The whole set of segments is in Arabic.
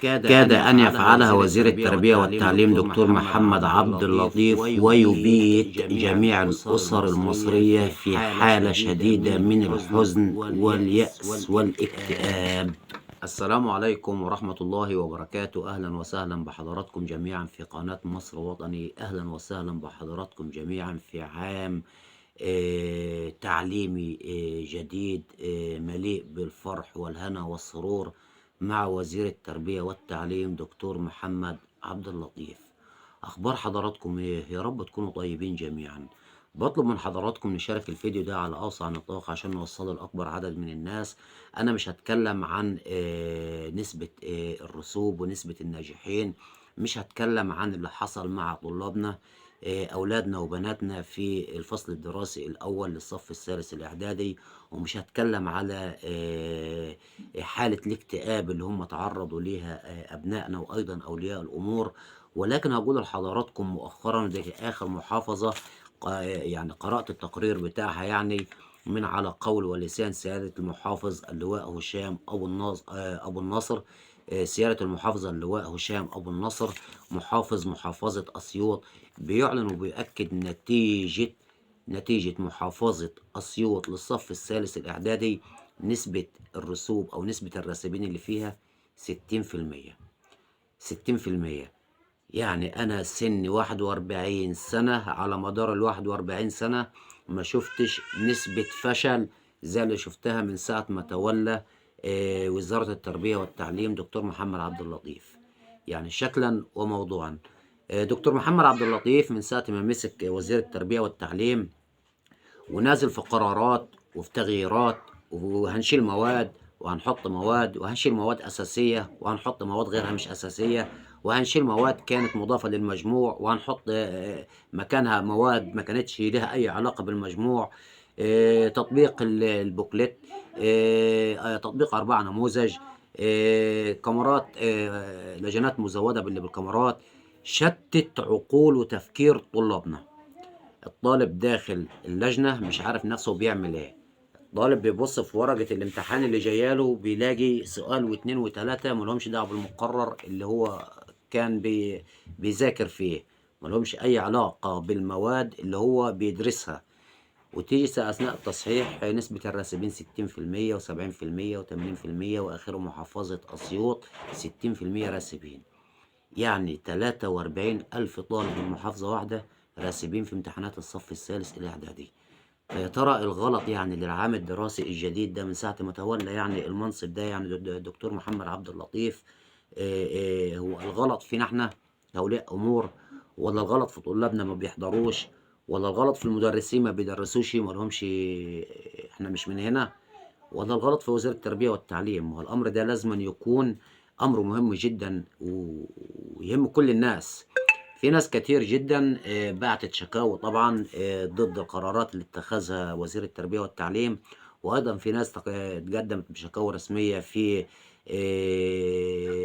كاد أن يفعلها وزير التربية والتعليم دكتور محمد عبد اللطيف، ويبيت جميع الأسر المصرية في حالة شديدة من الحزن واليأس والاكتئاب. السلام عليكم ورحمة الله وبركاته. أهلا وسهلا بحضراتكم جميعا في قناة مصر وطني. أهلا وسهلا بحضراتكم جميعا في عام تعليمي جديد مليء بالفرح والهنا والسرور مع وزير التربية والتعليم دكتور محمد عبد اللطيف. أخبار حضراتكم إيه؟ يا رب تكونوا طيبين جميعا. بطلب من حضراتكم نشارك الفيديو ده على أوسع نطاق عشان نوصله لأكبر عدد من الناس. أنا مش هتكلم عن نسبة الرسوب ونسبة الناجحين، مش هتكلم عن اللي حصل مع طلابنا أولادنا وبناتنا في الفصل الدراسي الأول للصف الثالث الإعدادي، ومش هتكلم على حالة الاكتئاب اللي هم تعرضوا ليها أبنائنا وأيضا أولياء الأمور. ولكن هقول لحضراتكم مؤخرا دي آخر محافظة يعني قرأت التقرير بتاعها، يعني من على قول ولسان سيادة المحافظ اللواء هشام أبو النصر. سيادة المحافظ اللواء هشام أبو النصر محافظ محافظة أسيوط بيعلن وبيأكد نتيجة محافظة أسيوط للصف الثالث الإعدادي نسبة الرسوب أو نسبة الراسبين اللي فيها 60%. 60%. يعني أنا سني 41 سنة، على مدار ال41 سنة ما شفتش نسبة فشل زي اللي شفتها من ساعة ما تولى وزارة التربية والتعليم دكتور محمد عبد اللطيف، يعني شكلا وموضوعا. دكتور محمد عبد اللطيف من ساعة ما مسك وزير التربية والتعليم ونازل في قرارات وفي تغييرات، وهنشيل مواد وهنحط مواد، وهنشيل مواد أساسية وهنحط مواد غيرها مش أساسية، وهنشيل مواد كانت مضافة للمجموع وهنحط مكانها مواد ما كانتش لها أي علاقة بالمجموع. تطبيق البوكلت، تطبيق 4 نموذج، كاميرات، لجنات مزودة بالكاميرات. شتت عقول وتفكير طلابنا. الطالب داخل اللجنة مش عارف نفسه بيعمل ايه. الطالب بيبص في ورقة الامتحان اللي جاياله بيلاقي سؤال واتنين وتلاتة ملهمش دعوة بالمقرر اللي هو كان بيذاكر فيه، ملهمش أي علاقة بالمواد اللي هو بيدرسها. وتيجي أثناء التصحيح نسبة الراسبين 60% و70% و80%، وآخره محافظة أسيوط 60% راسبين. يعني 43,000 طالب من محافظة واحدة راسبين في امتحانات الصف الثالث الإعدادي. فيا ترى الغلط يعني للعام الدراسي الجديد ده من ساعة ما تولى يعني المنصب ده يعني الدكتور محمد عبد اللطيف، هو الغلط فينا احنا كأولياء أمور، ولا الغلط في طلابنا ما بيحضروش، ولا الغلط في المدرسين ما بيدرسوش ما لهمش احنا مش من هنا، ولا الغلط في وزارة التربية والتعليم؟ والأمر ده لازم يكون أمر مهم جدا ويهم كل الناس. في ناس كتير جدا بعتت شكاوى طبعا ضد القرارات اللي اتخذها وزير التربية والتعليم، وأيضا في ناس تقدمت بشكاوى رسمية في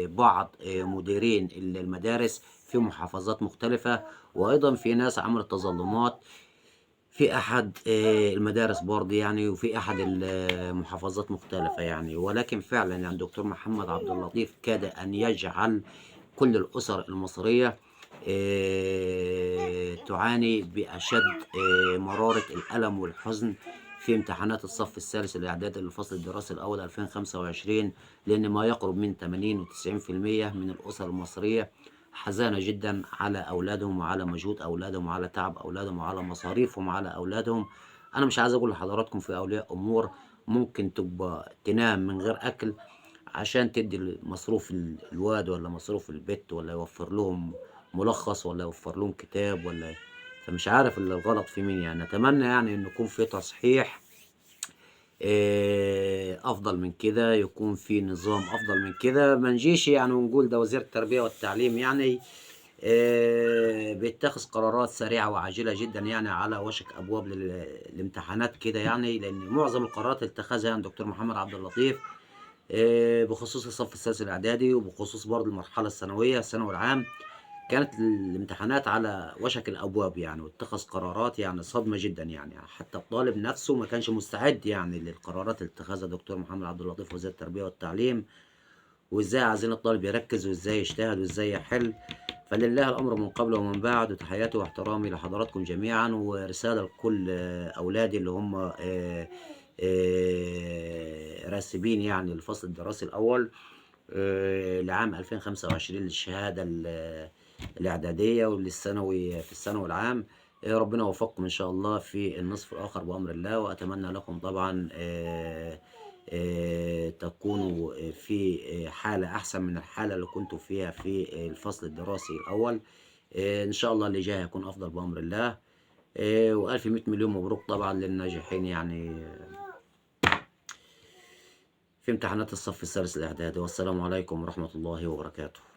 بعض مديرين المدارس في محافظات مختلفة، وأيضا في ناس عملت تظلمات في أحد المدارس برضه يعني، وفي أحد المحافظات مختلفة يعني. ولكن فعلا يعني دكتور محمد عبد اللطيف كاد أن يجعل كل الأسر المصرية تعاني بأشد مرارة الألم والحزن في امتحانات الصف الثالث الإعدادي للفصل الدراسي الأول 2025، لأن ما يقرب من 80 و90% من الأسر المصرية حزانة جدا على أولادهم وعلى مجهود أولادهم وعلى تعب أولادهم وعلى مصاريفهم على أولادهم. أنا مش عايز أقول لحضراتكم في أولياء أمور ممكن تبقى تنام من غير أكل عشان تدي مصروف الواد ولا مصروف البيت، ولا يوفر لهم ملخص، ولا يوفر لهم كتاب، ولا فمش عارف اللي الغلط في مين. يعني نتمنى يعني إن يكون في تصحيح افضل من كده، يكون في نظام افضل من كده، ما نجيش يعني ونقول ده وزير التربية والتعليم يعني بيتخذ قرارات سريعة وعاجلة جدا يعني على وشك ابواب الامتحانات كده يعني. لان معظم القرارات اللي اتخذها يعني دكتور محمد عبد اللطيف بخصوص الصف السادس الاعدادي، وبخصوص برضه المرحلة الثانوية الثانوي العام، كانت الامتحانات على وشك الابواب يعني، واتخذ قرارات يعني صادمه جدا يعني. حتى الطالب نفسه ما كانش مستعد يعني للقرارات اللي اتخذها دكتور محمد عبد اللطيف وزير التربيه والتعليم. وإزاي عايزين الطالب يركّز وإزاي يجتهد وإزاي يحل. فلله الأمر من قبل ومن بعد، وتحياتي واحترامي لحضراتكم جميعًا، ورسالة لكل أولادي اللي هم راسبين يعني الفصل الدراسي الأول لعام 2025 للشهادة الإعدادية وللثانوي في الثانوي العام. ربنا يوفقكم إن شاء الله في النصف الآخر بأمر الله، وأتمنى لكم طبعًا تكونوا في حالة أحسن من الحالة اللي كنتم فيها في الفصل الدراسي الأول. إن شاء الله اللي جاي هيكون أفضل بأمر الله. وألف مِيّة مليون مبروك طبعًا للناجحين يعني في امتحانات الصف الثالث الإعدادي، والسلام عليكم ورحمة الله وبركاته.